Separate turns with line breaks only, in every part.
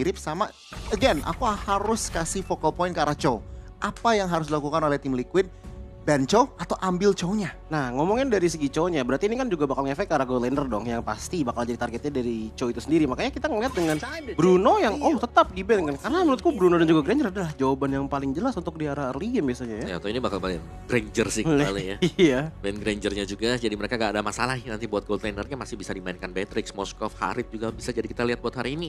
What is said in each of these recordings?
mirip sama, again, aku harus kasih focal point ke arah Chow. Apa yang harus dilakukan oleh tim Liquid? Ban Chow atau ambil Chow-nya?
Nah, ngomongin dari segi Chow-nya, berarti ini kan juga bakal ngefek ke arah gold laner dong, yang pasti bakal jadi targetnya dari Chow itu sendiri. Makanya kita ngeliat dengan Bruno yang tetap di ban kan. Karena menurutku Bruno dan juga Granger adalah jawaban yang paling jelas untuk di arah early game biasanya ya.
Ya, atau ini bakal main Granger sih kali ya.
Iya.
Main Grangernya juga, jadi mereka gak ada masalah nanti buat gold lanernya masih bisa dimainkan Beatrix, Moskov, Harit juga bisa jadi kita lihat buat hari ini.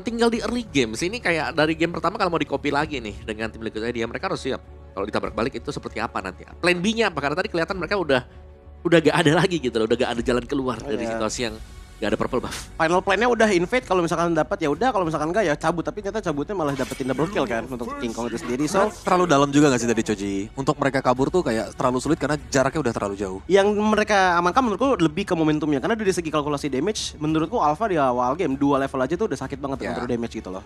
Tinggal di early games ini kayak dari game pertama kalau mau di copy lagi nih dengan tim Liquid Idea mereka harus siap. Kalau ditabrak balik itu seperti apa nanti? Plan B-nya apa? Karena tadi kelihatan mereka udah gak ada lagi gitu loh, udah gak ada jalan keluar dari situasi yang gak ada purple buff.
Final plan-nya udah invade, kalau misalkan dapat ya udah, kalau misalkan enggak ya cabut. Tapi ternyata cabutnya malah dapetin double kill kan untuk King Kong itu sendiri. So
Terlalu dalam juga gak sih tadi Choji? Untuk mereka kabur tuh kayak terlalu sulit karena jaraknya udah terlalu jauh.
yang mereka amankan menurutku lebih ke momentumnya. Karena dari segi kalkulasi damage, menurutku Alpha di awal game 2 level aja tuh udah sakit banget
Ya.
untuk damage gitu loh.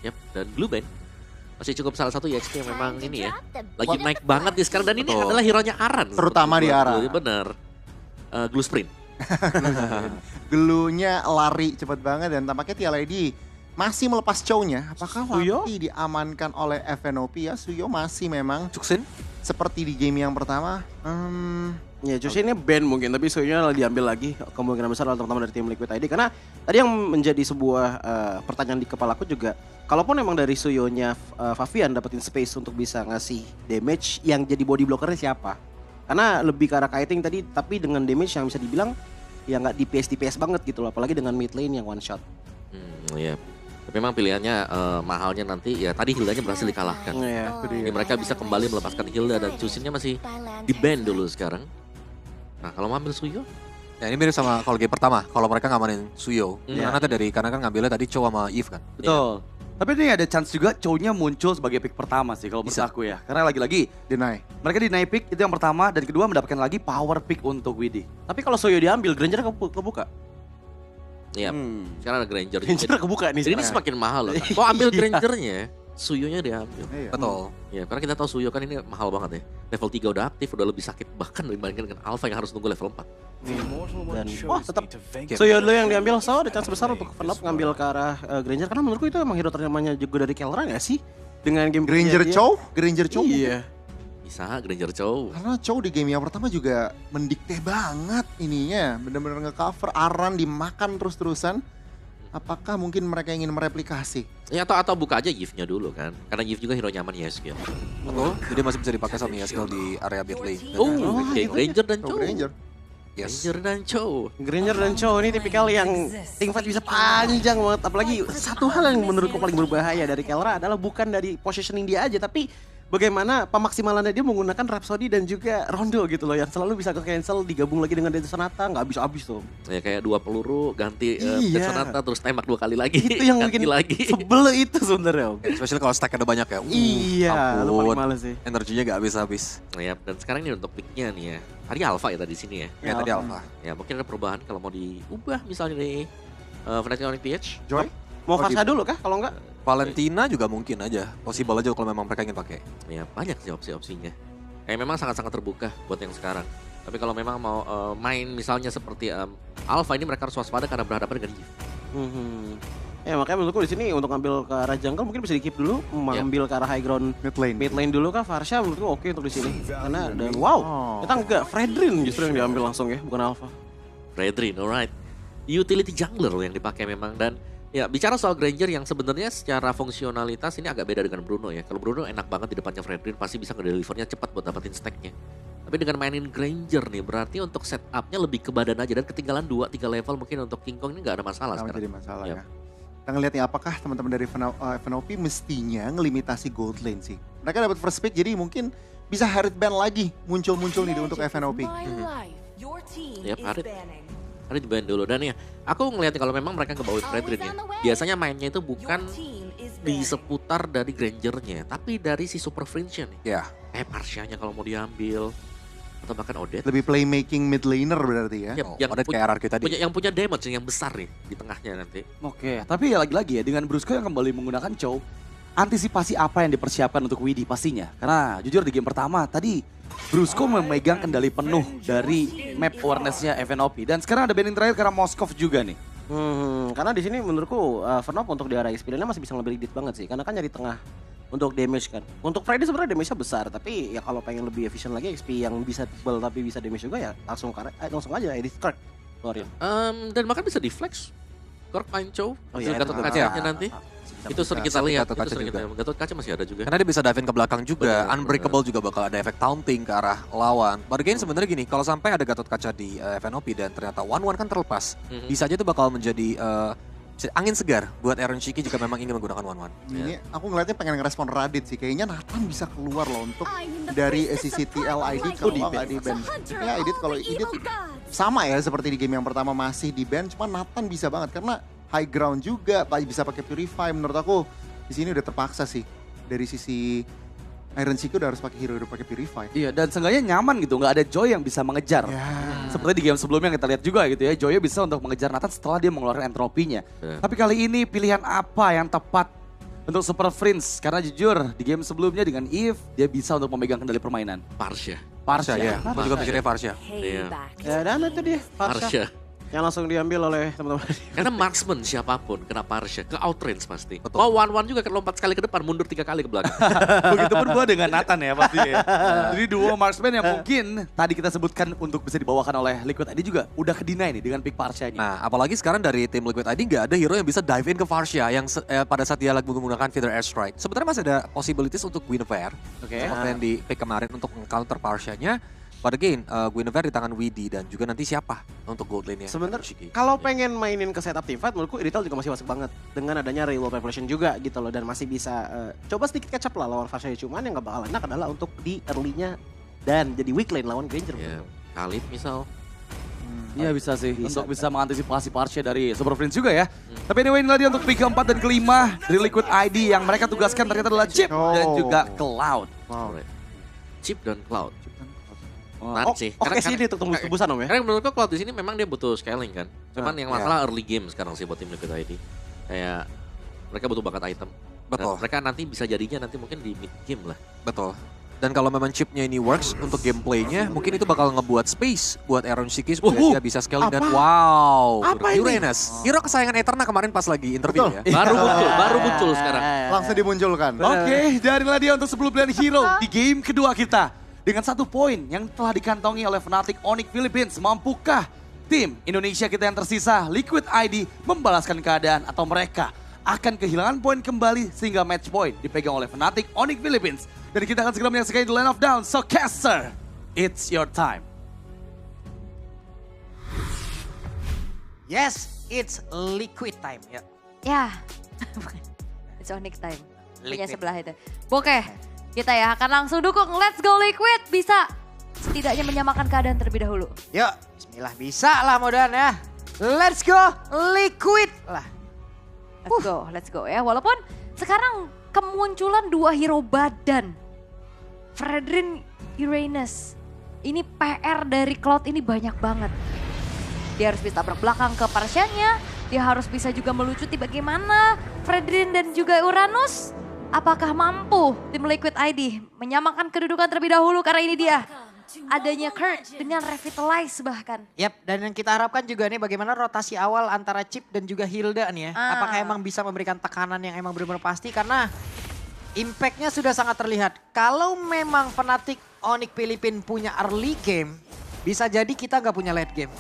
Yap, dan Blue Band masih cukup salah satu EXP yang memang ini ya lagi naik banget nih sekarang, dan ini
Betul.
adalah hero-nya Aran.
Terutama di Aran.
Bener. Glue Sprint.
Gelunya lari cepet banget dan tampaknya TLID masih melepas Chow-nya. Apakah
Suyo?
Wati diamankan oleh FNOP ya? Suyo masih memang
Cuksin?
seperti di game yang pertama.
Ya justru ini ban mungkin, tapi soalnya diambil lagi kemungkinan besar terutama dari tim Liquid ID. Karena tadi yang menjadi sebuah pertanyaan di kepalaku juga, kalaupun emang dari Suyonya Favian dapetin space untuk bisa ngasih damage, yang jadi body blockernya siapa? Karena lebih ke arah kiting tadi, tapi dengan damage yang bisa dibilang ya nggak DPS banget gitu loh, apalagi dengan mid lane yang one shot.
Iya. Tapi memang pilihannya mahalnya nanti ya tadi Hilda-nya berhasil dikalahkan.
Iya.
Ini mereka bisa kembali melepaskan Hilda dan Cusinnya masih di ban dulu sekarang. Nah kalau mau ambil Suyo,
Ya ini mirip sama kalau game pertama, kalau mereka ngamanin Suyo. Karena karena kan ngambilnya tadi Chow sama Eve kan.
Betul. Tapi ini ada chance juga Chow-nya muncul sebagai pick pertama sih kalau menurut aku ya. Karena lagi-lagi
Deny.
mereka deny pick itu yang pertama, dan kedua mendapatkan lagi power pick untuk Widdy.
Tapi kalau Suyo diambil, Granger kebuka.
iya. Sekarang ada Granger.
Granger kebuka nih
Jadi ini
sekarang.
semakin mahal loh. Mau ambil Grangernya, Suyonya diambil.
Iya.
Betul.
Ya karena kita tahu Suyo kan ini mahal banget ya. Level 3 udah aktif, udah lebih sakit bahkan dibandingkan dengan Alpha yang harus nunggu level 4.
Dan tetap Suyo dulu yang diambil, so ada chance besar untuk Venop ngambil ke arah Granger. Karena menurutku itu emang hero ternamanya juga dari Kelra gak sih? Dengan game
Granger
dia.
Chow? Granger Chow?
Iya.
Bisa Granger Chow.
Karena Chow di game yang pertama juga mendikte banget ininya. Bener-bener nge-cover, Aran dimakan terus-terusan. Apakah mungkin mereka ingin mereplikasi?
Ya atau buka aja Yves-nya dulu kan. Karena Yves juga hero nyaman ya skill.
Betul. Jadi masih bisa dipakai sama Yasuo di area mid lane.
Oke, Granger dan
Chow
Chow.
Granger.
Yes.
Granger dan Chow.
Granger dan Chow ini tipikal yang teamfight bisa panjang banget. Apalagi satu hal yang menurutku paling berbahaya dari Kelra adalah bukan dari positioning dia aja, tapi bagaimana pemaksimalannya dia menggunakan Rhapsody dan juga Rondo gitu loh, yang selalu bisa ke-cancel digabung lagi dengan Death Sonata, nggak habis-habis tuh.
Ya kayak 2 peluru ganti
Iya.
Death Sonata terus tembak 2 kali lagi.
Itu yang
ganti
bikin
lagi.
sebel itu sebenarnya. Om.
Especially kalau stack ada banyak ya.
Iya, lu paling
ampun.
males sih.
Energinya gak habis-habis.
Ya, dan sekarang ini untuk picknya nih ya. Tadi Alpha ya tadi sini ya.
Ya tadi Alpha.
Ya mungkin ada perubahan kalau mau diubah misalnya dari Fnatic on PH.
Joy?
Mau Fasha dulu kah? Kalau enggak,
Valentina juga mungkin aja. Possible aja kalau memang mereka ingin pakai.
Ya banyak sih opsi-opsinya. Memang sangat-sangat terbuka buat yang sekarang. Tapi kalau memang mau main misalnya seperti Alpha ini mereka harus waspada karena berhadapan dengan Yves.
Ya makanya menurutku di sini untuk ngambil ke arah jungle mungkin bisa di keep dulu, mengambil ke arah high ground
Mid lane.
dulu kah Farsha menurutku oke untuk di sini. Karena dan wow, kita enggak Fredrin justru yang diambil langsung ya, bukan Alpha.
Fredrin, alright. Utility jungler loh yang dipakai memang, dan ya bicara soal Granger yang sebenarnya secara fungsionalitas ini agak beda dengan Bruno ya. Kalau Bruno enak banget di depannya Fredrin, pasti bisa ngedelivernya cepat buat dapetin stacknya. Tapi dengan mainin Granger nih berarti untuk setupnya lebih ke badan aja, dan ketinggalan 2-3 level mungkin untuk King Kong ini nggak ada masalah
Sama
sekarang.
jadi masalah
Yep.
ya. Kita ngeliat nih apakah teman-teman dari FNOP mestinya ngelimitasi gold lane sih. Mereka dapat first pick jadi mungkin bisa Harit ban lagi muncul-muncul nih untuk FNOP.
Yap, Harit di ban dulu, dan ya aku ngeliatnya kalau memang mereka ngebawa Fredrin ya. Biasanya mainnya itu bukan di seputar dari Grangernya, tapi dari si Super Friction nih.
Ya.
Parsianya kalau mau diambil, atau bahkan Odette.
Lebih playmaking mid laner berarti ya.
Yap,
Oh,
yang
ada kayak RRQ tadi.
yang punya damage yang besar nih di tengahnya nanti.
Oke, tapi ya lagi-lagi ya dengan Brusco yang kembali menggunakan Chow, antisipasi apa yang dipersiapkan untuk Widdy pastinya. Karena jujur di game pertama tadi Brusco memegang kendali penuh dari map awareness-nya FNOP. Dan sekarang ada banning terakhir karena Moskov juga nih.
Karena di sini menurutku Vernov untuk di area experience masih bisa lebih lead banget sih. Karena kan nyari tengah untuk damage kan. Untuk Freddy sebenarnya damage-nya besar, tapi ya kalau pengen lebih efisien lagi XP yang bisa tebal tapi bisa damage juga ya langsung aja edit Kirk keluarin.
Dan bahkan bisa di flex. Kork main Chow,
Oh iya,
Gatot
Gatot
kacanya
Kaca.
nanti. Itu sering kita
Satu
lihat,
Gatot
itu
Kaca
sering
juga.
kita Gatot kaca masih ada juga.
Karena dia bisa dive in ke belakang juga,
Betul,
Unbreakable juga bakal ada efek taunting ke arah lawan. But again sebenarnya gini, kalau sampai ada Gatot Kaca di FNOP dan ternyata 1-1 kan terlepas, bisa aja itu bakal menjadi angin segar buat Aaron Shiki jika memang ingin menggunakan 1-1.
Ini aku ngeliatnya pengen ngerespon Radit sih. Kayaknya Nathan bisa keluar loh untuk dari SCCTL ID kalau nggak di ban. Ya Edit kalau Edit sama ya seperti di game yang pertama masih di ban. Cuma Nathan bisa banget karena high ground juga, bisa pakai Purify. Menurut aku di sini udah terpaksa sih dari sisi Iron Shiki udah harus pakai hero, udah pakai Purify.
Iya, dan seenggaknya nyaman gitu, nggak ada Joy yang bisa mengejar.
Ya.
Seperti di game sebelumnya kita lihat juga gitu ya, Joy bisa untuk mengejar Nathan setelah dia mengeluarkan entropinya. Tapi kali ini pilihan apa yang tepat untuk Super Prince? Karena jujur di game sebelumnya dengan Eve, dia bisa untuk memegang kendali permainan.
Parsha.
Parsha
Ya, aku juga mikirnya Varsha.
Iya.
Ya dan itu dia Parsha
Parsha.
yang langsung diambil oleh teman-teman.
Karena marksman siapapun kena Parsha, ke outrange pasti.
Betul.
Mau 1-1 juga kan lompat sekali ke depan, mundur 3 kali ke belakang.
Begitupun pula dengan Nathan ya pasti ya. Jadi duo marksman yang mungkin tadi kita sebutkan untuk bisa dibawakan oleh Liquid ID juga udah ke-deny nih dengan pick Parsha-nya.
Nah, apalagi sekarang dari tim Liquid ID nggak ada hero yang bisa dive in ke Varsha yang pada saat dia lagi menggunakan Feather Airstrike. Sebenarnya masih ada possibilities untuk Guinevere.
Oke.
Seperti yang di pick kemarin untuk counter Varsha-nya. But again, Guinevere di tangan Widi dan juga nanti siapa untuk gold lane-nya.
Sebenarnya
Shiki.
kalau pengen mainin ke setup teamfight menurutku Irital juga masih masuk banget dengan adanya Real Population juga gitu loh, dan masih bisa coba sedikit catch up lah lawan Varsha. Cuman yang gak bakal enak adalah untuk di early-nya dan jadi weak lane lawan Granger.
Ya, Khalid misal.
Iya bisa sih,
Bisa,
untuk bisa mengantisipasi Parsha dari Super Prince juga ya. Tapi anyway ini tadi untuk pick keempat dan kelima dari Liquid ID yang mereka tugaskan ternyata adalah Chip dan juga Cloud.
Alright. Chip dan Cloud.
Oh,
Menarik sih.
Oke sih dia untuk tembus-tembusan om ya.
Karena menurutku Cloud di sini memang dia butuh scaling kan. Cuman yang
ya.
masalah early game sekarang sih buat tim Liquid ID. Kayak mereka butuh bakat item.
Betul.
Dan mereka nanti bisa jadinya nanti mungkin di mid game lah.
Betul. Dan kalau memang chipnya ini works untuk gameplaynya, mungkin itu bakal ngebuat space buat Aaron Shiki supaya dia bisa scaling dan wow.
Apa ini?
Uranus. Hero kesayangan Eterna kemarin pas lagi interview ya.
Baru muncul sekarang.
Langsung dimunculkan.
Oke, darilah dia untuk 10 pilihan hero di game kedua kita. Dengan 1 poin yang telah dikantongi oleh Fnatic Onyx Philippines, mampukah tim Indonesia kita yang tersisa, Liquid ID, membalaskan keadaan atau mereka akan kehilangan poin kembali sehingga match point dipegang oleh Fnatic Onyx Philippines. Dan kita akan segera menyaksikan The Land of Down. So Caster, it's your time.
Yes, it's liquid time. Ya.
Ya, it's Onyx time. Punya
Liquid.
sebelah itu. Oke, kita ya akan langsung dukung. Let's go Liquid. Bisa setidaknya menyamakan keadaan terlebih dahulu.
Yuk, bismillah bisa lah mudahan ya. Let's go liquid lah.
Let's go ya. Walaupun sekarang kemunculan 2 hero badan. Fredrin, Uranus. Ini PR dari Cloud ini banyak banget. Dia harus bisa tabrak belakang ke Parsha-nya. Dia harus bisa juga melucuti bagaimana Fredrin dan juga Uranus. Apakah mampu tim Liquid ID menyamakan kedudukan terlebih dahulu, karena ini dia. Adanya Kurt dengan Revitalize bahkan.
Yap, dan yang kita harapkan juga nih bagaimana rotasi awal antara Chip dan juga Hilda nih ya. Apakah emang bisa memberikan tekanan yang emang benar-benar pasti, karena impact-nya sudah sangat terlihat. Kalau memang Fnatic Onyx Philippines punya early game, bisa jadi kita nggak punya late game.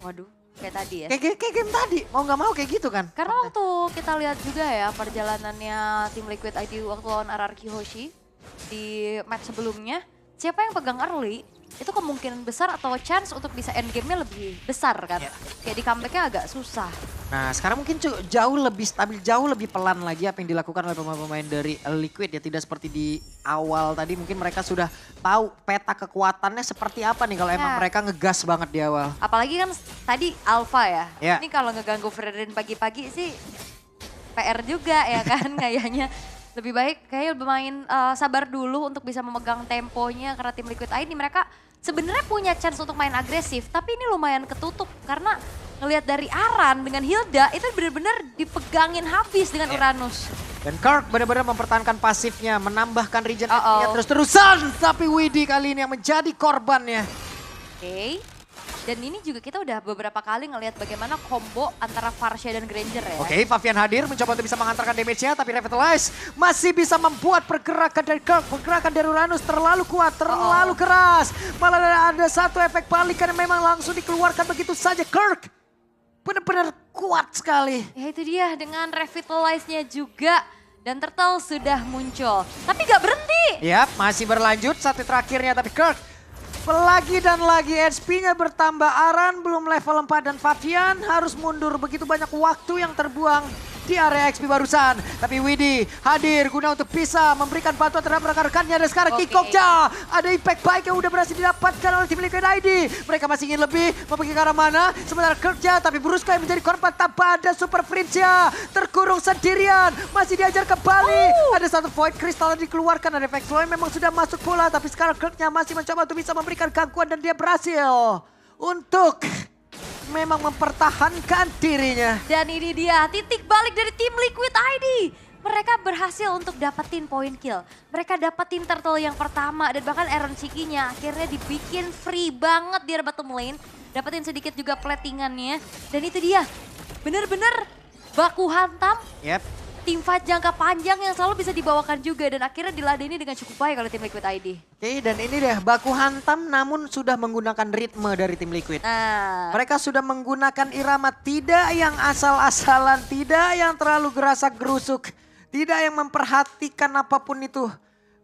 Waduh, kayak tadi ya.
Kayak game tadi, mau nggak mau kayak gitu kan.
Karena waktu kita lihat juga ya perjalanannya tim Liquid ID waktu lawan RRQ Hoshi di match sebelumnya, siapa yang pegang early itu kemungkinan besar atau chance untuk bisa end game-nya lebih besar kan.
Ya.
Kayak di comeback-nya agak susah.
Nah sekarang mungkin jauh lebih stabil, jauh lebih pelan lagi apa yang dilakukan oleh pemain-pemain dari Liquid ya. Tidak seperti di awal tadi, mungkin mereka sudah tahu peta kekuatannya seperti apa nih kalau emang mereka ngegas banget di awal.
Apalagi kan tadi Alpha ya.
Ya.
Ini kalau ngeganggu Fredrin pagi-pagi sih PR juga ya kan kayaknya. Lebih baik kayaknya bermain sabar dulu untuk bisa memegang temponya, karena tim Liquid ID mereka sebenarnya punya chance untuk main agresif, tapi ini lumayan ketutup karena ngelihat dari Aran dengan Hilda itu benar-benar dipegangin habis dengan Uranus.
Dan Kirk benar-benar mempertahankan pasifnya, menambahkan regen terus-terusan. Tapi Widi kali ini yang menjadi korbannya.
Oke. Dan ini juga kita udah beberapa kali ngelihat bagaimana combo antara Varsha dan Granger ya.
Oke, Favian hadir mencoba untuk bisa mengantarkan damage-nya, tapi Revitalize masih bisa membuat pergerakan dari Kirk. Pergerakan dari Uranus terlalu kuat, terlalu keras. Malah ada satu efek balikan yang memang langsung dikeluarkan begitu saja. Kirk benar-benar kuat sekali.
Ya itu dia dengan Revitalize-nya juga. Dan Turtle sudah muncul. Tapi gak berhenti.
Yap, masih berlanjut satu terakhirnya, tapi Kirk lagi dan lagi HP-nya bertambah. Aran belum level 4 dan Favian harus mundur. Begitu banyak waktu yang terbuang di area XP barusan. Tapi Widhi hadir guna untuk bisa memberikan bantuan terhadap rekan-rekannya. Dan sekarang Kikokja ada impact baik yang udah berhasil didapatkan oleh tim Liquid ID. Mereka masih ingin lebih, mau pergi ke arah mana? Sementara Kerja, tapi Brusco yang menjadi korban tanpa ada Super Prince-nya. Terkurung sendirian, masih diajar kembali. Ada satu Void Crystal yang dikeluarkan. Ada efek flow yang memang sudah masuk bola. Tapi sekarang Kerja masih mencoba untuk bisa memberikan gangguan dan dia berhasil untuk memang mempertahankan dirinya.
Dan ini dia titik balik dari tim Liquid ID. Mereka berhasil untuk dapetin poin kill. Mereka dapetin Turtle yang pertama dan bahkan Aaron Shiki-nya akhirnya dibikin free banget di bottom lane. Dapetin sedikit juga platingannya. Dan itu dia, bener-bener baku hantam.
Yep.
Tim fight jangka panjang yang selalu bisa dibawakan juga dan akhirnya diladeni dengan cukup baik oleh tim Liquid ID.
Oke, dan ini deh baku hantam namun sudah menggunakan ritme dari tim Liquid.
Nah,
Mereka sudah menggunakan irama tidak yang asal-asalan, tidak yang terlalu gerasak gerusuk, tidak yang memperhatikan apapun itu.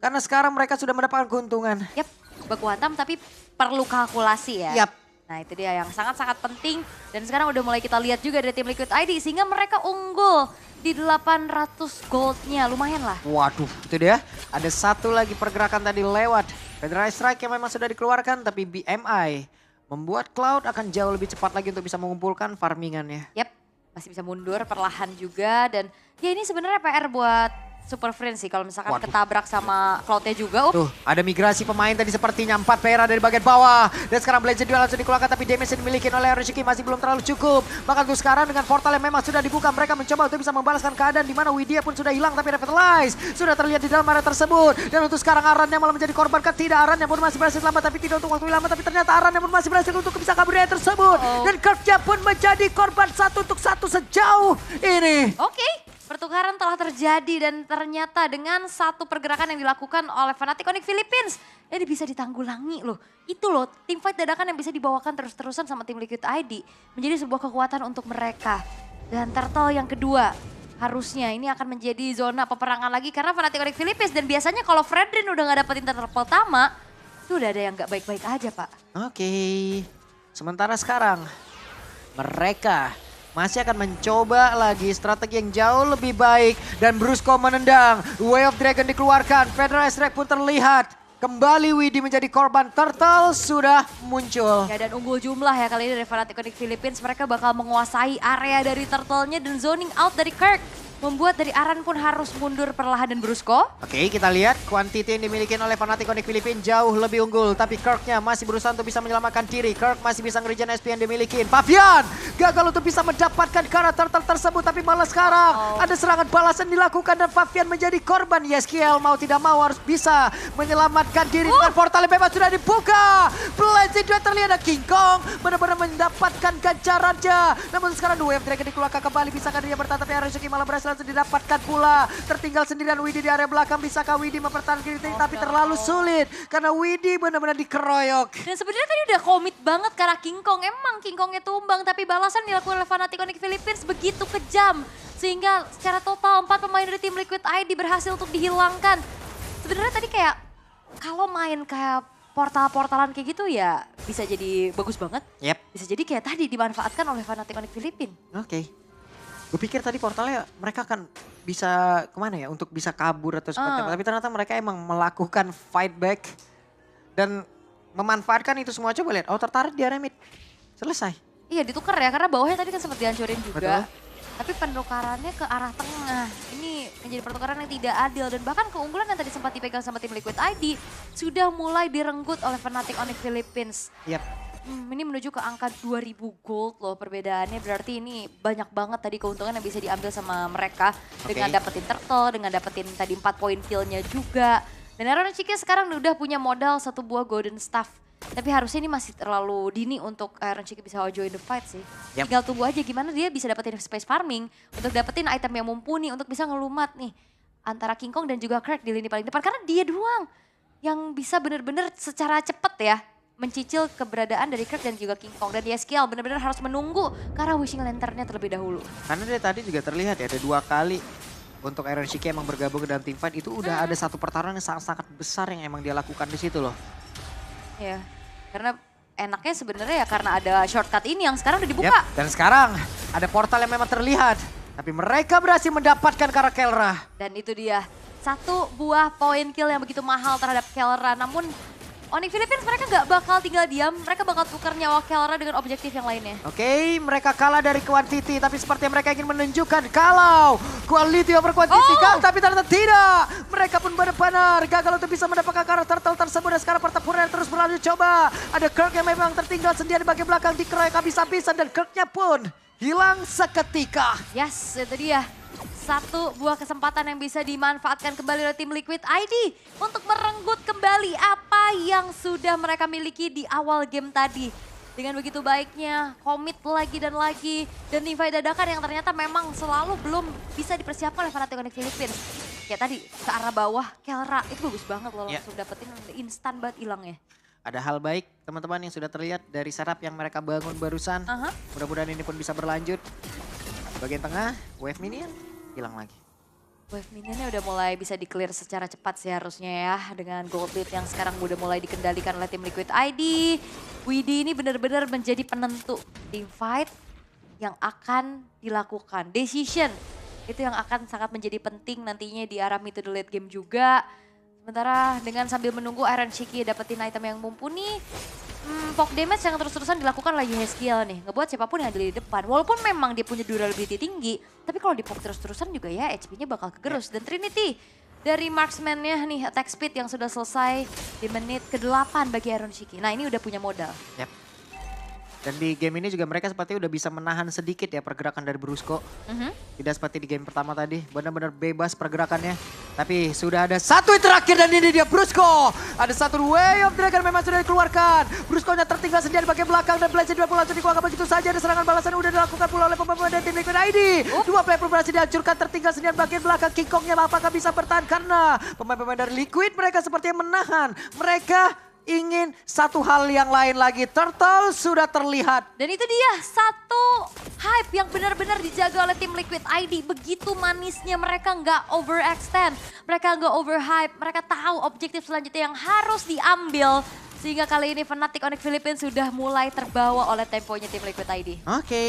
Karena sekarang mereka sudah mendapatkan keuntungan.
yap, baku hantam tapi perlu kalkulasi ya.
Yap.
Nah itu dia yang sangat-sangat penting dan sekarang udah mulai kita lihat juga dari tim Liquid ID sehingga mereka unggul di 800 goldnya, lumayan lah.
Waduh, itu dia. Ada satu lagi pergerakan tadi lewat Federal Strike yang memang sudah dikeluarkan, tapi BMI membuat Cloud akan jauh lebih cepat lagi untuk bisa mengumpulkan farmingannya.
Yap, masih bisa mundur perlahan juga dan ya ini sebenarnya PR buat Super Friends sih kalau misalkan ketabrak sama Cloud-nya juga.
Tuh, ada migrasi pemain tadi sepertinya 4 pera dari bagian bawah. Dan sekarang Blazing Duel langsung dikeluarkan tapi damage yang dimiliki oleh Orochimaru masih belum terlalu cukup. Bahkan tuh sekarang dengan portal yang memang sudah dibuka, mereka mencoba untuk bisa membalaskan keadaan di mana Widya pun sudah hilang tapi Revitalize sudah terlihat di dalam area tersebut. Dan untuk sekarang Aran yang malah menjadi korban kan tidak. Aran yang pun masih berhasil selamat tapi tidak untuk waktu lama, tapi ternyata Aran yang pun masih berhasil untuk bisa kabur dari tersebut. Dan Kirkja pun menjadi korban 1-1 sejauh ini.
Oke. Pertukaran telah terjadi dan ternyata dengan satu pergerakan yang dilakukan oleh Fnatic Onyx Philippines. Ini bisa ditanggulangi loh. Itu loh tim fight dadakan yang bisa dibawakan terus-terusan sama tim Liquid ID. Menjadi sebuah kekuatan untuk mereka. Dan Turtle yang kedua harusnya ini akan menjadi zona peperangan lagi. Karena Fnatic Onyx Philippines dan biasanya kalau Fredrin udah gak dapetin Turtle pertama. Itu udah ada yang gak baik-baik aja Pak.
Oke. Sementara sekarang mereka masih akan mencoba lagi strategi yang jauh lebih baik. Dan Brusco menendang. Way of Dragon dikeluarkan. Federal Strike pun terlihat. Kembali Widhi menjadi korban. Turtle sudah muncul.
Ya dan unggul jumlah ya kali ini dari Fnatic Onyx Philippines. Mereka bakal menguasai area dari Turtle-nya dan zoning out dari Kirk. Membuat dari Aran pun harus mundur perlahan dan Brusco.
Oke, kita lihat kuantiti yang dimiliki oleh Fnatic Onyx Philippines jauh lebih unggul. Tapi Kirk-nya masih berusaha untuk bisa menyelamatkan diri. Kirk masih bisa ngeregen SP yang dimiliki. Favian gagal untuk bisa mendapatkan karakter tersebut. Tapi malah sekarang ada serangan balasan dilakukan dan Favian menjadi korban. Yeskiel mau tidak mau harus bisa menyelamatkan diri. Dan portal bebas sudah dibuka. Blazing Duel terlihat ada King Kong. Benar-benar mendapatkan ganjarannya. Namun sekarang Wave Dragon dikeluarkan kembali. Bisakah dia bertahan? Tapi Orochimaru malah berhasil langsung didapatkan pula. Tertinggal sendirian Widhi di area belakang. Bisakah Widhi mempertahankan diri? Tapi terlalu sulit. Karena Widhi benar-benar dikeroyok.
Dan sebenarnya tadi udah komit banget karena King Kong. Emang King Kongnya tumbang. Tapi balasan dilakukan oleh Fnatic Onyx Philippines begitu kejam. Sehingga secara total 4 pemain dari tim Liquid ID berhasil untuk dihilangkan. Sebenarnya tadi kayak kalau main kayak portal-portalan kayak gitu ya bisa jadi bagus banget.
Yep.
Bisa jadi kayak tadi dimanfaatkan oleh Fnatic Onyx Philippines.
Oke. Gue pikir tadi portalnya mereka akan bisa kemana ya untuk bisa kabur atau seperti apa. Tapi ternyata mereka emang melakukan fight back dan memanfaatkan itu semua. Coba lihat, tertarik di area mid. Selesai.
Iya ditukar ya karena bawahnya tadi kan sempat dihancurin juga.
Betul.
Tapi penukarannya ke arah tengah. Ini menjadi pertukaran yang tidak adil dan bahkan keunggulan yang tadi sempat dipegang sama tim Liquid ID sudah mulai direnggut oleh Fnatic Onyx Philippines.
Yap.
Ini menuju ke angka 2000 gold loh perbedaannya. Berarti ini banyak banget tadi keuntungan yang bisa diambil sama mereka. Dengan dapetin turtle, dengan dapetin tadi 4 poin kill-nya juga. Dan Orochimaru sekarang udah punya modal 1 buah golden staff. Tapi harusnya ini masih terlalu dini untuk Iron Chicky bisa join the fight sih.
Yap.
Tinggal tunggu aja gimana dia bisa dapetin space farming untuk dapetin item yang mumpuni untuk bisa ngelumat nih antara King Kong dan juga Craig di lini paling depan. Karena dia doang yang bisa bener-bener secara cepet ya mencicil keberadaan dari Craig dan juga King Kong. Dan YSKL bener-bener harus menunggu karena Wishing Lantern-nya terlebih dahulu.
Karena dari tadi juga terlihat ya ada 2 kali untuk Iron Chicky emang bergabung ke dalam team fight itu udah ada satu pertarungan yang sangat-sangat besar yang emang dia lakukan di situ loh.
Ya, karena enaknya sebenarnya ya karena ada shortcut ini yang sekarang udah dibuka.
Yap, dan sekarang ada portal yang memang terlihat. Tapi mereka berhasil mendapatkan Kara Kelra.
Dan itu dia, satu buah poin kill yang begitu mahal terhadap Kelra. Namun Onyx Philippines mereka nggak bakal tinggal diam, mereka bakal tukar nyawa Kelra dengan objektif yang lainnya.
Oke, mereka kalah dari quantity, tapi sepertinya mereka ingin menunjukkan kalau quality over quantity kan, tapi ternyata tidak. Mereka pun benar-benar gagal untuk bisa mendapatkan karakter turtle tersebut dan sekarang pertempuran terus berlanjut coba. Ada Kirk yang memang tertinggal sendiri di bagian belakang, dikeroyok habis-habisan dan Kirknya pun hilang seketika.
Yes, itu dia. Satu buah kesempatan yang bisa dimanfaatkan kembali oleh tim Liquid ID untuk merenggut kembali apa yang sudah mereka miliki di awal game tadi. Dengan begitu baiknya, komit lagi dan lagi. Dan invite dadakan yang ternyata memang selalu belum bisa dipersiapkan oleh Fnatic Onyx Philippines. Kayak tadi, ke arah bawah, Kelra itu bagus banget loh langsung dapetin instan banget hilangnya.
Ada hal baik teman-teman yang sudah terlihat dari setup yang mereka bangun barusan. Mudah-mudahan ini pun bisa berlanjut. Bagian tengah, wave minion hilang lagi.
Wave minionnya udah mulai bisa di-clear secara cepat sih harusnya ya. Dengan gold lead yang sekarang udah mulai dikendalikan oleh tim Liquid ID. Widhi ini benar-benar menjadi penentu team fight yang akan dilakukan. Decision itu yang akan sangat menjadi penting nantinya di arah mid to the late game juga. Sementara dengan sambil menunggu Iron Chicky dapetin item yang mumpuni. Poke damage yang terus-terusan dilakukan lagi YSKL nih. Ngebuat siapapun yang ada di depan. Walaupun memang dia punya durability tinggi. Tapi kalau di poke terus-terusan juga ya HP-nya bakal kegerus. Dan Trinity dari marksman-nya nih attack speed yang sudah selesai di menit ke-8 bagi Iron Chicky. Nah ini udah punya modal.
Yap. Dan di game ini juga mereka sepertinya udah bisa menahan sedikit ya pergerakan dari Brusco. Tidak seperti di game pertama tadi, benar-benar bebas pergerakannya. Tapi sudah ada satu yang terakhir dan ini dia Brusco. Ada satu Way of Dragon memang sudah dikeluarkan. Brusco-nya tertinggal sendiri di bagian belakang dan Blaze juga langsung dikeluarkan begitu saja. Ada serangan balasan udah dilakukan pula oleh pemain dari tim Liquid ID. Dua player pun berhasil dihancurkan, tertinggal sendiri di bagian belakang. King Kong-nya apakah bisa bertahan karena pemain-pemain dari Liquid mereka sepertinya menahan. Mereka ingin satu hal yang lain lagi. Turtle sudah terlihat.
Dan itu dia satu hype yang benar-benar dijaga oleh tim Liquid ID. Begitu manisnya mereka nggak overextend. Mereka nggak overhype. Mereka tahu objektif selanjutnya yang harus diambil. Sehingga kali ini Fnatic Onyx Philippines sudah mulai terbawa oleh temponya tim Liquid ID.
Oke.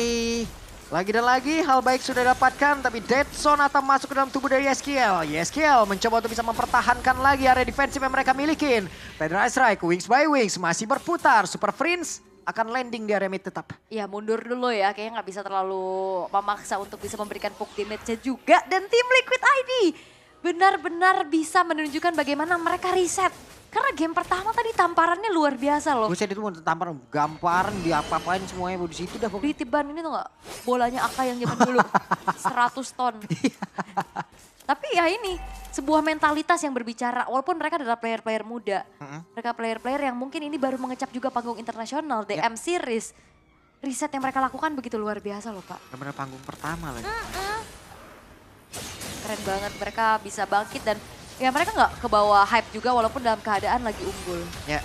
Lagi dan lagi hal baik sudah dapatkan, tapi Dead Zone atau masuk ke dalam tubuh dari YSKL. YSKL mencoba untuk bisa mempertahankan lagi area defensif yang mereka miliki. Federal Strike, Wings by Wings masih berputar. Super Prince akan landing di area mid tetap.
Ya mundur dulu ya, kayaknya nggak bisa terlalu memaksa untuk bisa memberikan poke damage juga. Dan tim Liquid ID benar-benar bisa menunjukkan bagaimana mereka reset. Karena game pertama tadi tamparannya luar biasa loh.
Buset itu tamparan gamparan diapa-apain semuanya di situ dah.
Di tiban ini tuh gak bolanya Aka yang zaman dulu 100 ton. Tapi ya ini sebuah mentalitas yang berbicara walaupun mereka adalah player-player muda. Mereka player-player yang mungkin ini baru mengecap juga panggung internasional DM Series. Riset yang mereka lakukan begitu luar biasa loh Pak.
Benar-benar panggung pertama lagi.
Keren banget mereka bisa bangkit dan ya mereka nggak kebawa hype juga walaupun dalam keadaan lagi unggul.
Ya,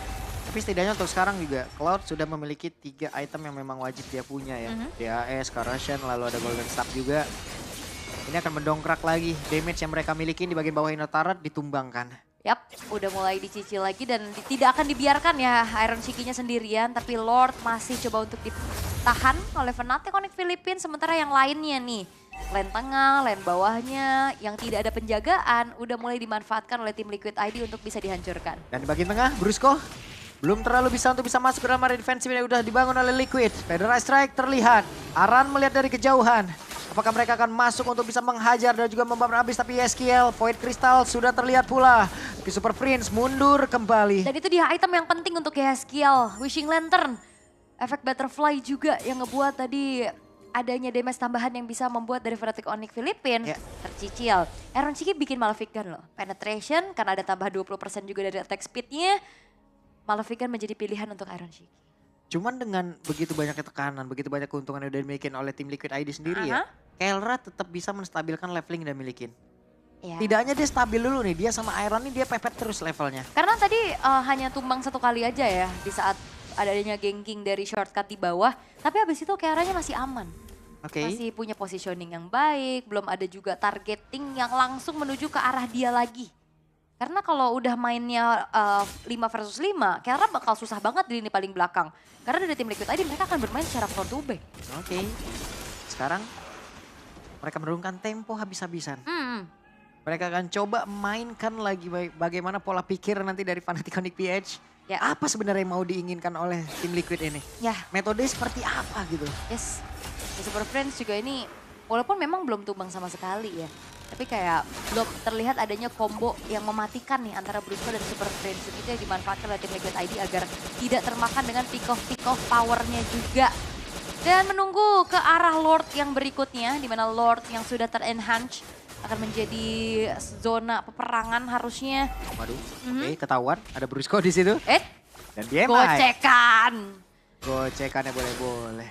tapi setidaknya untuk sekarang juga Cloud sudah memiliki 3 item yang memang wajib dia punya ya. DAS, Corrosion, lalu ada Golden Staff juga. Ini akan mendongkrak lagi damage yang mereka miliki di bagian bawah inner turret ditumbangkan.
Yap, udah mulai dicicil lagi dan tidak akan dibiarkan ya Iron Chicky-nya sendirian. Tapi Lord masih coba untuk ditahan oleh Fnatic Onyx Philippines. Sementara yang lainnya nih, lane tengah, lane bawahnya yang tidak ada penjagaan udah mulai dimanfaatkan oleh tim Liquid ID untuk bisa dihancurkan.
Dan di bagian tengah, Brusco belum terlalu bisa untuk bisa masuk ke dalam area defensif yang udah dibangun oleh Liquid. Federal Strike terlihat, Aran melihat dari kejauhan. Apakah mereka akan masuk untuk bisa menghajar dan juga membabat habis, tapi YSKL, Void Crystal sudah terlihat pula. Tapi Super Prince mundur kembali.
Dan itu dia item yang penting untuk YSKL, Wishing Lantern. Efek Butterfly juga yang ngebuat tadi adanya damage tambahan yang bisa membuat dari Fnatic Onyx Philippines tercicil. Iron Chicky bikin Malefic Gun loh. Penetration karena ada tambah 20% juga dari attack speednya. Maleficent menjadi pilihan untuk Iron Shiki.
Cuman dengan begitu banyaknya tekanan, begitu banyak keuntungan yang udah dimiliki oleh tim Liquid ID sendiri ya, Kelra tetap bisa menstabilkan leveling dan milikin.
Ya.
Tidak hanya dia stabil dulu nih, dia sama Iron nih dia pepet terus levelnya.
Karena tadi hanya tumbang 1 kali aja ya di saat adanya ganking dari shortcut di bawah. Tapi habis itu Kelranya masih aman.
Oke.
Masih punya positioning yang baik, belum ada juga targeting yang langsung menuju ke arah dia lagi. Karena kalau udah mainnya 5 versus 5, Kelra bakal susah banget di lini paling belakang. Karena dari tim Liquid ID mereka akan bermain secara front to back.
Oke. Sekarang mereka menurunkan tempo habis-habisan. Mereka akan coba mainkan lagi bagaimana pola pikir nanti dari Fnatic Onyx PH.
Ya.
Apa sebenarnya yang mau diinginkan oleh tim Liquid ini?
Ya.
Metode seperti apa gitu?
Yes. The Super Friends juga ini walaupun memang belum tumbang sama sekali ya. Tapi kayak belum terlihat adanya combo yang mematikan nih antara Brusco dan Super Friends. Itu yang dimanfaatkan oleh tim Liquid ID agar tidak termakan dengan pick-off powernya juga. Dan menunggu ke arah Lord yang berikutnya, di mana Lord yang sudah ter-enhance akan menjadi zona peperangan harusnya.
Waduh, oke, ketahuan ada Brusco di situ. Dan dia
Gocekan.
Gocekannya boleh-boleh.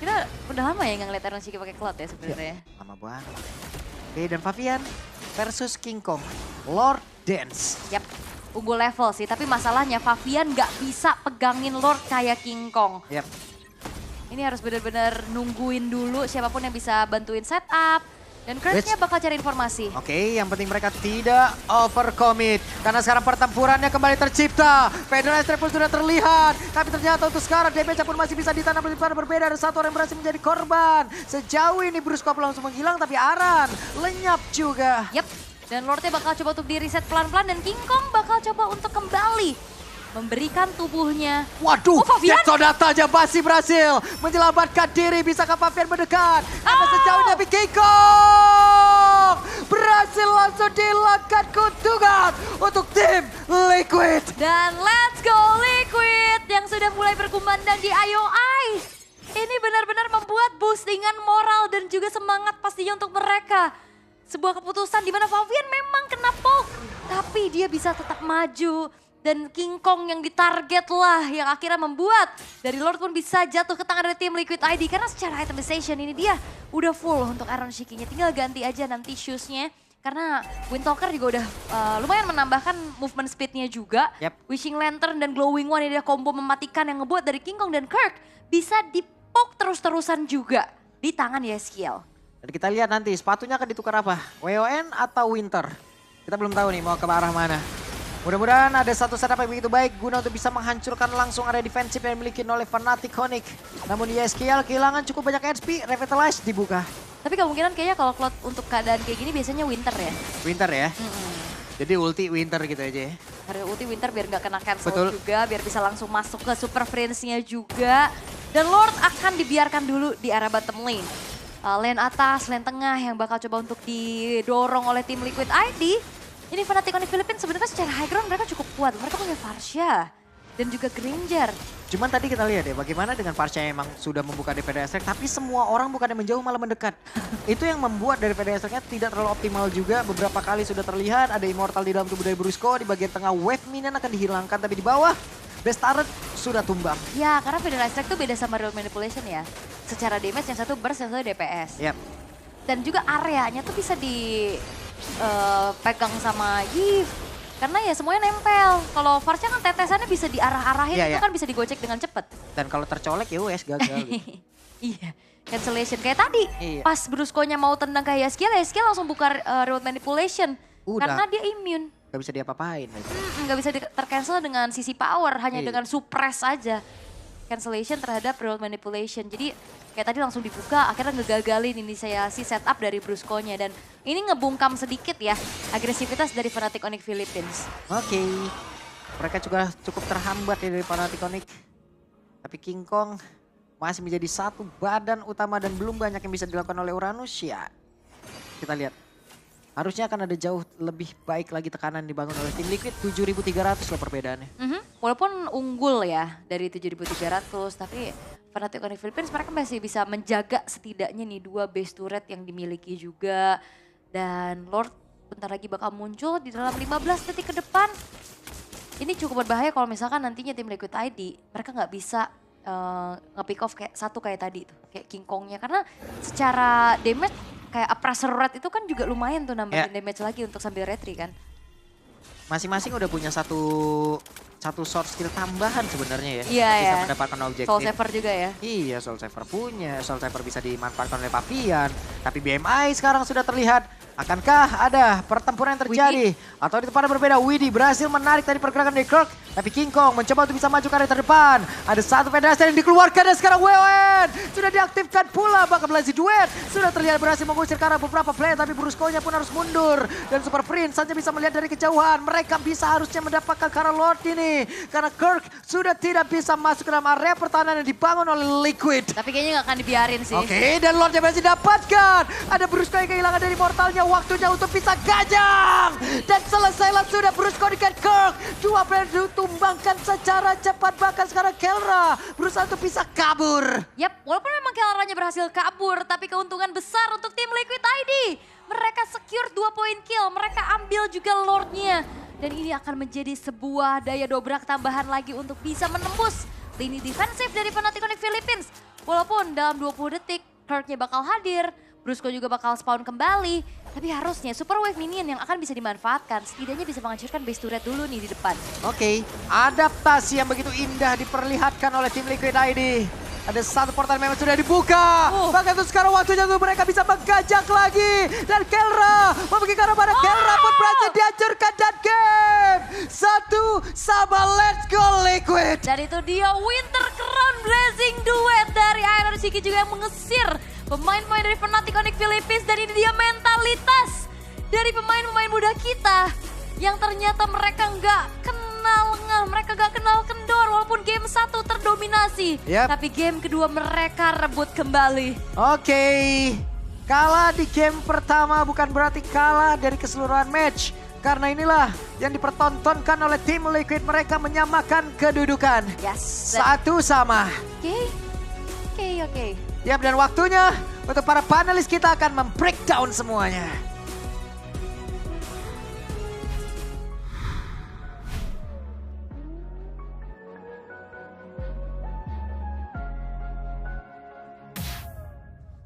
Kita udah lama ya ngeliat Iron Shiki pakai cloud ya sebenarnya.
Lama banget. Oke, dan Favian versus King Kong. Lord Dance.
Yap, unggul level sih. Tapi masalahnya Favian nggak bisa pegangin Lord kayak King Kong.
Yap.
Ini harus benar-benar nungguin dulu siapapun yang bisa bantuin setup. Dan Curse-nya bakal cari informasi.
Oke, yang penting mereka tidak overcommit. Karena sekarang pertempurannya kembali tercipta. Federal Strike pun sudah terlihat. Tapi ternyata untuk sekarang damage pun masih bisa ditanam pertempuran berbeda. Ada satu orang yang berhasil menjadi korban. Sejauh ini Brusco langsung menghilang tapi Aran lenyap juga.
Yap, dan Lord-nya bakal coba untuk di-reset pelan-pelan. Dan King Kong bakal coba untuk kembali memberikan tubuhnya.
Waduh,
Favian?
Jetson aja masih berhasil menyelamatkan diri. Bisakah Favian mendekat? Ada sejauh ini tapi King Kong berhasil langsung dilakukan keuntungan untuk tim Liquid.
Dan let's go Liquid yang sudah mulai berkumandang di IOI. Ini benar-benar membuat boostingan moral dan juga semangat pastinya untuk mereka. Sebuah keputusan di mana Favian memang kena poke, tapi dia bisa tetap maju. Dan King Kong yang ditarget lah yang akhirnya membuat dari Lord pun bisa jatuh ke tangan dari tim Liquid ID. Karena secara itemization ini dia udah full untuk Iron Shiki-nya. Tinggal ganti aja nanti shoes-nya. Karena Windtalker juga udah lumayan menambahkan movement speed-nya juga. Wishing Lantern dan Glowing One ini dia combo mematikan yang ngebuat dari King Kong dan Kirk bisa dipok terus-terusan juga di tangan Yeskiel.
Dan kita lihat nanti sepatunya akan ditukar apa? WON atau Winter? Kita belum tahu nih mau ke arah mana. Mudah-mudahan ada satu setup yang begitu baik guna untuk bisa menghancurkan langsung area defensif yang dimiliki oleh Fnatic Onyx. Namun Yeskiel kehilangan cukup banyak HP, Revitalize dibuka.
Tapi kemungkinan kayaknya kalau Cloud untuk keadaan kayak gini biasanya Winter ya.
Winter ya? Jadi ulti Winter gitu aja ya?
Hari ulti Winter biar nggak kena cancel juga, biar bisa langsung masuk ke Super Friends-nya juga. Dan Lord akan dibiarkan dulu di area bottom lane. Lane atas, lane tengah yang bakal coba untuk didorong oleh tim Liquid ID. Ini Fnatic Onyx Philippines sebenarnya secara high ground mereka cukup kuat. Mereka punya Varsha dan juga Granger.
Cuman tadi kita lihat ya bagaimana dengan Varsha yang emang sudah membuka DPD Strike. Tapi semua orang bukan yang menjauh malah mendekat. Itu yang membuat dari DPD Strike-nya tidak terlalu optimal juga. Beberapa kali sudah terlihat ada Immortal di dalam tubuh dari Brusco. Di bagian tengah wave minion akan dihilangkan. Tapi di bawah Best Turret sudah tumbang.
Ya karena Federal Strike itu beda sama Real Manipulation ya. Secara damage yang satu burst, yang satu DPS. Dan juga areanya tuh bisa pegang sama Yves. Karena ya semuanya nempel. Kalau Varsha kan tetesannya bisa diarah-arahin, itu kan bisa digocek dengan cepat.
Dan kalau tercolek ya wes gagal gitu.
Iya, cancellation kayak tadi. Pas Brusco-nya mau tendang ke Yeskiel, Yeskiel langsung buka Remote Manipulation. Karena dia immune.
Gak bisa diapa-apain.
Gak bisa tercancel dengan sisi power, hanya dengan suppress aja. Cancellation terhadap Remote Manipulation. Jadi kayak tadi langsung dibuka, akhirnya ngegagalin inisiasi setup dari Brusco-nya. Dan ini ngebungkam sedikit ya agresivitas dari Fnatic Onyx Philippines.
Oke, mereka juga cukup terhambat ya dari Fnatic Onyx. Tapi King Kong masih menjadi satu badan utama dan belum banyak yang bisa dilakukan oleh Uranus ya. Kita lihat, harusnya akan ada jauh lebih baik lagi tekanan dibangun oleh tim Liquid. 7.300 loh perbedaannya.
Walaupun unggul ya dari 7.300, tapi Fnatic Onyx Philippines mereka masih bisa menjaga setidaknya nih 2 base turret yang dimiliki juga. Dan Lord bentar lagi bakal muncul di dalam 15 detik ke depan. ini cukup berbahaya kalau misalkan nantinya tim Liquid ID mereka nggak bisa nge-pick off kayak tadi tuh, kayak King Kongnya. Karena secara damage kayak Oppressor Red itu kan juga lumayan tuh nambahin damage lagi untuk sambil retry kan.
Masing-masing udah punya satu source skill tambahan sebenarnya ya.
Iya
bisa
ya.
mendapatkan objektif.
Soul Saver juga ya.
Iya, Soul Saver punya. Soul Saver bisa dimanfaatkan oleh Pavian. Tapi BMI sekarang sudah terlihat. Akankah ada pertempuran yang terjadi? Atau di tempat yang berbeda, Widdy berhasil menarik dari pergerakan dari Kirk. Tapi King Kong mencoba untuk bisa maju ke area terdepan. Ada satu pedestrian yang dikeluarkan dan sekarang WON sudah diaktifkan pula. Bahkan Blazy Duet sudah terlihat berhasil mengusir ke arah beberapa player. Tapi Brusco-nya pun harus mundur. Dan Super Prince saja bisa melihat dari kejauhan. Mereka bisa harusnya mendapatkan ke arah Lord ini. Karena Kirk sudah tidak bisa masuk ke dalam area pertahanan yang dibangun oleh Liquid.
Tapi kayaknya nggak akan dibiarin sih.
Oke, dan Lord yang berhasil dapatkan. Ada Brusco yang kehilangan dari mortalnya. Waktunya untuk bisa gajang. Dan selesailah sudah Brusco dengan Kirk. Dua player ditumbangkan secara cepat. Bahkan sekarang Kelra berusaha untuk bisa kabur.
Yap, walaupun memang Kelranya berhasil kabur, tapi keuntungan besar untuk tim Liquid ID. Mereka secure 2 point kill, mereka ambil juga Lordnya. Dan ini akan menjadi sebuah daya dobrak tambahan lagi untuk bisa menembus lini defensif dari Fnatic Onyx Philippines. Walaupun dalam 20 detik Kirk-nya bakal hadir, Brusco juga bakal spawn kembali. Tapi harusnya Super Wave Minion yang akan bisa dimanfaatkan. Setidaknya bisa menghancurkan base turret dulu nih di depan.
Oke, adaptasi yang begitu indah diperlihatkan oleh tim Liquid ID. Ada satu portal memang sudah dibuka. Bahkan itu sekarang waktunya untuk mereka bisa menggajak lagi. Dan Kelra memiliki karena pada Kelra pun berhasil dihancurkan dan game. 1-1, let's go Liquid.
Dan itu dia Winter Crown Blazing Duet dari Iron Shiki juga yang mengesir pemain-pemain dari Fnatic Onyx Philippines. Dan ini dia mentalitas dari pemain-pemain muda kita yang ternyata mereka nggak kenal lengah, mereka nggak kenal kendor walaupun game 1 terdominasi. Tapi game kedua mereka rebut kembali.
Oke, kalah di game pertama bukan berarti kalah dari keseluruhan match. Karena inilah yang dipertontonkan oleh tim Liquid, mereka menyamakan kedudukan.
Yes.
1-1.
Oke.
Yap, dan waktunya untuk para panelis kita akan membreakdown semuanya.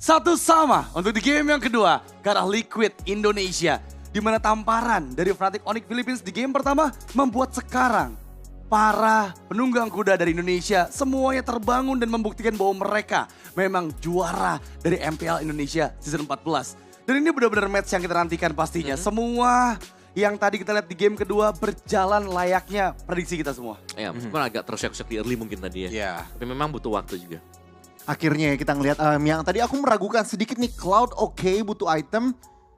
Satu sama untuk di game yang kedua ke arah Liquid Indonesia. Di mana tamparan dari Fnatic Onyx Philippines di game pertama membuat sekarang para penunggang kuda dari Indonesia semuanya terbangun dan membuktikan bahwa mereka memang juara dari MPL Indonesia Season 14. Dan ini benar-benar match yang kita nantikan pastinya. Semua yang tadi kita lihat di game kedua berjalan layaknya prediksi kita semua.
Ya, meskipun agak tersyok-syok di early mungkin tadi ya. Tapi memang butuh waktu juga.
Akhirnya kita ngelihat yang tadi aku meragukan sedikit nih, Cloud oke, butuh item.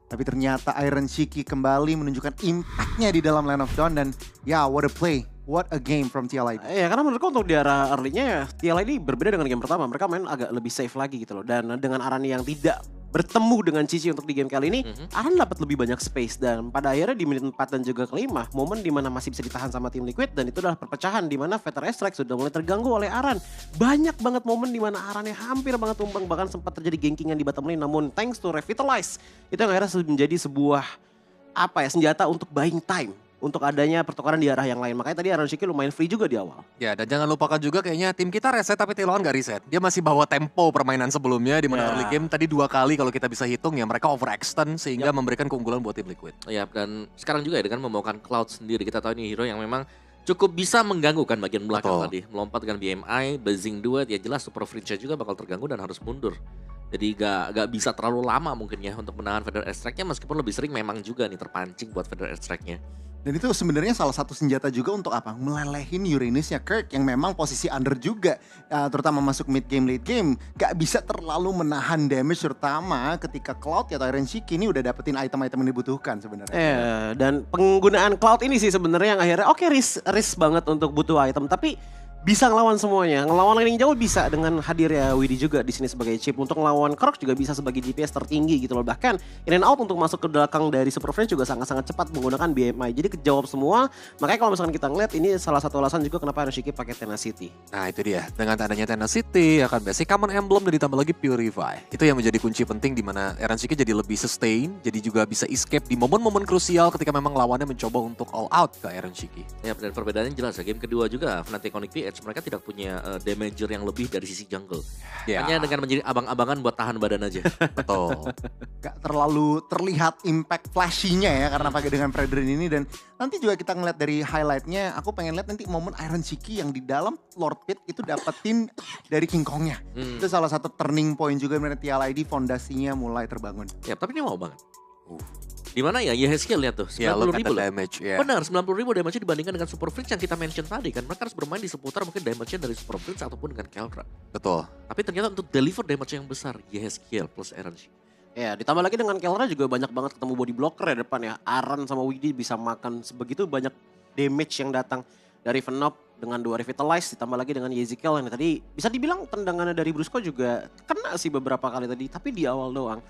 Tapi ternyata Iron Shiki kembali menunjukkan impact-nya di dalam Land of Dawn. Dan ya, what a play, what a game from TLID.
Ya karena menurutku untuk di arah early-nya ya, TLID berbeda dengan game pertama. Mereka main agak lebih safe lagi gitu loh. Dan dengan Arani yang tidak bertemu dengan Cici untuk di game kali ini, Aran dapat lebih banyak space. Dan pada akhirnya di menit 4 dan juga kelima, momen dimana masih bisa ditahan sama tim Liquid. Dan itu adalah perpecahan dimana Veteran Strike sudah mulai terganggu oleh Aran. Banyak banget momen dimana Arannya hampir banget tumbang. Bahkan sempat terjadi gankingan di bottom lane. Namun thanks to Revitalize, itu yang akhirnya menjadi sebuah senjata untuk buying time. Untuk adanya pertukaran di arah yang lain. Makanya tadi Iron Shiki lumayan free juga di awal.
Ya, dan jangan lupakan juga kayaknya tim kita reset tapi tim lawan gak reset. Dia masih bawa tempo permainan sebelumnya di mana early game tadi 2 kali kalau kita bisa hitung ya mereka overextend sehingga memberikan keunggulan buat tim Liquid.
Ya, dan sekarang juga ya dengan membawakan Cloud sendiri, kita tahu ini hero yang memang cukup bisa mengganggu kan bagian belakang tadi. Melompat dengan BMI, Blazing Duet, ya jelas Super Fringe juga bakal terganggu dan harus mundur. Jadi gak bisa terlalu lama mungkin ya untuk menahan Federal Strike-nya, meskipun lebih sering memang juga nih terpancing buat Federal Strike-nya.
Dan itu sebenarnya salah satu senjata juga untuk apa? Melelehin Uranusnya Kirk yang memang posisi under juga. Terutama masuk mid game, late game. Gak bisa terlalu menahan damage terutama ketika Cloud atau Iron Shiki ini udah dapetin item-item yang dibutuhkan sebenarnya.
Dan penggunaan Cloud ini sih sebenarnya yang akhirnya risk banget untuk butuh item. Tapi bisa ngelawan semuanya. Ngelawan laning jauh bisa dengan hadirnya Widi juga di sini sebagai chip. Untuk ngelawan Krok juga bisa sebagai DPS tertinggi gitu loh. Bahkan in and out untuk masuk ke belakang dari Super Friends juga sangat-sangat cepat menggunakan BMI. Jadi kejawab semua. Makanya kalau misalkan kita ngeliat ini salah satu alasan juga kenapa Shiki pakai Tenacity.
Nah itu dia, dengan adanya Tenacity akan basic Common Emblem dan ditambah lagi Purify. Itu yang menjadi kunci penting di mana Shiki jadi lebih sustain, jadi juga bisa escape di momen-momen krusial ketika memang lawannya mencoba untuk all out ke Shiki.
Ya, dan perbedaannya jelas ya. Game kedua juga Fnatic Onyx PH mereka tidak punya damager yang lebih dari sisi jungle.
Ya.
Hanya dengan menjadi abang-abangan buat tahan badan aja.
Betul.
Gak terlalu terlihat impact flashy-nya ya karena pakai dengan Fredrin ini. Dan nanti juga kita ngeliat dari highlight-nya, aku pengen lihat nanti momen Shiki yang di dalam Lord Pit itu dapetin dari King Kong-nya. Itu salah satu turning point juga dari TLID, fondasinya mulai terbangun.
Ya, tapi ini mau banget. Di mana ya? Yehezkiel lihat tuh, 90
Ya, look at
ribu
the
lah.
damage. Ya.
Benar, 90 ribu damage dibandingkan dengan Super Friends yang kita mention tadi kan. Mereka harus bermain di seputar mungkin damage-nya dari Super Friends ataupun dengan Keldra.
Betul.
Tapi ternyata untuk deliver damage yang besar, Yehezkiel plus Shiki.
Ya, ditambah lagi dengan Keldra juga banyak banget ketemu body blocker ya depan ya. Aran sama Widi bisa makan sebegitu banyak damage yang datang dari Venop dengan 2 Revitalize, ditambah lagi dengan Yezikel yang tadi bisa dibilang tendangannya dari Brusco juga kena sih beberapa kali tadi, tapi di awal doang.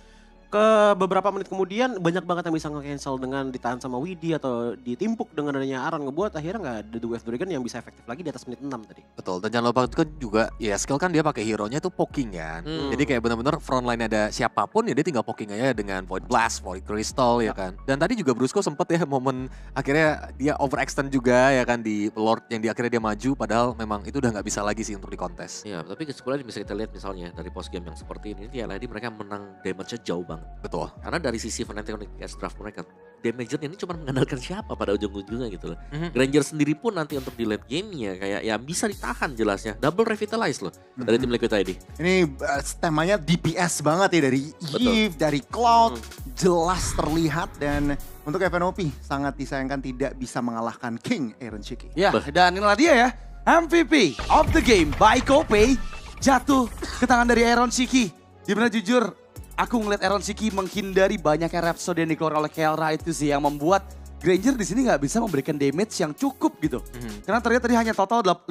Ke beberapa menit kemudian banyak banget yang bisa nge-cancel dengan ditahan sama Widi atau ditimpuk dengan adanya Aran, ngebuat akhirnya nggak ada Wave Dragon yang bisa efektif lagi di atas menit 6 tadi.
Betul, dan jangan lupa itu juga ya skill kan dia pakai hero-nya tuh poking kan. Jadi kayak benar-benar frontline ada siapapun ya dia tinggal poking aja dengan Void Blast, Void Crystal ya kan. Dan tadi juga Brusco sempet ya momen akhirnya dia overextend juga ya kan di Lord yang di akhirnya dia maju padahal memang itu udah nggak bisa lagi sih untuk dikontes.
Ya, tapi kesimpulannya bisa kita lihat misalnya dari post game yang seperti ini, TLID mereka menang damage-nya jauh banget.
Betul.
Karena dari sisi Fnatic Onyx PH draft mereka, damager ini cuma mengandalkan siapa pada ujung-ujungnya gitu loh. Granger sendiri pun nanti untuk di late game-nya kayak ya bisa ditahan jelasnya. Double revitalize loh dari tim Liquid ID.
Ini temanya DPS banget ya dari Eve, dari Cloud, jelas terlihat. Dan untuk FNOP sangat disayangkan tidak bisa mengalahkan King Shiki.
Ya, dan inilah dia ya, MVP of the game by Kopei jatuh ke tangan dari Shiki. Dimana jujur, aku ngeliat Shiki menghindari banyaknya Rhapsody yang dikeluarkan oleh Keldra itu sih yang membuat Granger di sini nggak bisa memberikan damage yang cukup gitu. Karena ternyata tadi hanya total 58.000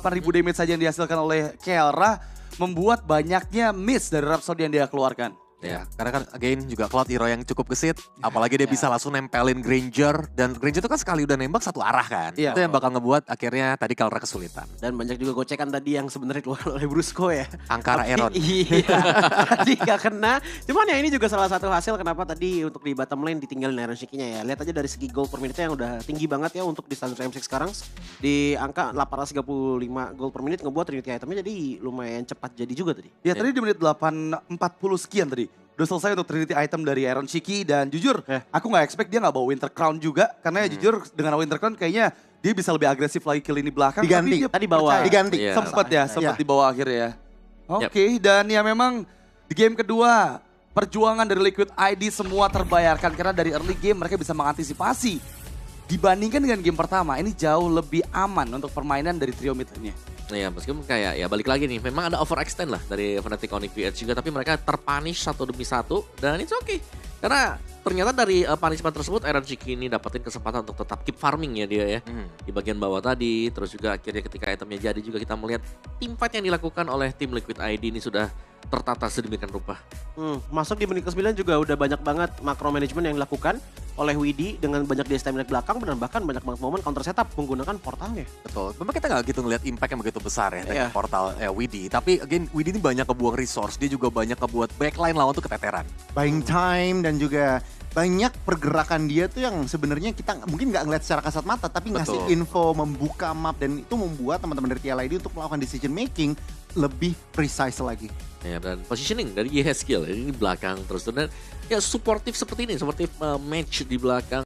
damage saja yang dihasilkan oleh Keldra, membuat banyaknya miss dari Rhapsody yang dia keluarkan.
Ya, karena kan again juga Cloud hero yang cukup gesit, apalagi dia bisa langsung nempelin Granger, dan Granger itu kan sekali udah nembak satu arah kan.
Iya.
Itu yang bakal ngebuat akhirnya tadi Keldra kesulitan.
Dan banyak juga gocekan tadi yang sebenarnya keluar oleh Brusco ya.
Angkara Eron.
Iya, tadi gak kena. Cuman ya ini juga salah satu hasil kenapa tadi untuk di bottom lane ditinggalin Shikinya ya. Lihat aja dari segi gold per minute yang udah tinggi banget ya untuk di standar M6 sekarang. Di angka 835 gold per minute ngebuat Trinity itemnya jadi lumayan cepat jadi juga tadi.
Ya tadi di menit 8.40 sekian tadi. Udah selesai untuk Trinity item dari Shiki dan jujur aku gak expect dia gak bawa Winter Crown juga. Karena ya jujur dengan Winter Crown kayaknya dia bisa lebih agresif lagi kill ini belakang.
Diganti.
Tapi dia
Tadi bawa.
Diganti.
Iya.
sempat dibawa akhirnya ya. Oke, dan ya memang di game kedua perjuangan dari Liquid ID semua terbayarkan. Karena dari early game mereka bisa mengantisipasi. Dibandingkan dengan game pertama ini jauh lebih aman untuk permainan dari trio mid-nya.
Nah ya meskipun kayak ya balik lagi nih, memang ada overextend lah dari Fnatic Onyx PH juga, tapi mereka terpunish satu demi satu dan it's okay. Karena ternyata dari punishment tersebut Shiki ini dapetin kesempatan untuk tetap keep farming ya dia ya. Di bagian bawah tadi, terus juga akhirnya ketika itemnya jadi juga kita melihat team fight yang dilakukan oleh tim Liquid ID ini sudah tertata sedemikian rupa.
Masuk di menit ke-9 juga udah banyak banget makro management yang dilakukan oleh Widi dengan banyak dia stamina belakang dan bahkan banyak banget momen counter setup menggunakan portalnya.
Betul, memang kita nggak gitu ngeliat impact yang begitu besar ya dari portal Widi. Tapi again Widi ini banyak kebuang resource, dia juga banyak kebuat backline lawan tuh keteteran.
Buying time dan juga banyak pergerakan dia tuh yang sebenarnya kita mungkin nggak ngeliat secara kasat mata, tapi ngasih info, membuka map, dan itu membuat teman-teman dari TLID untuk melakukan decision making lebih precise lagi.
Ya, dan positioning dari Yehezkiel ini di belakang terus dan ya supportive seperti ini, seperti match di belakang.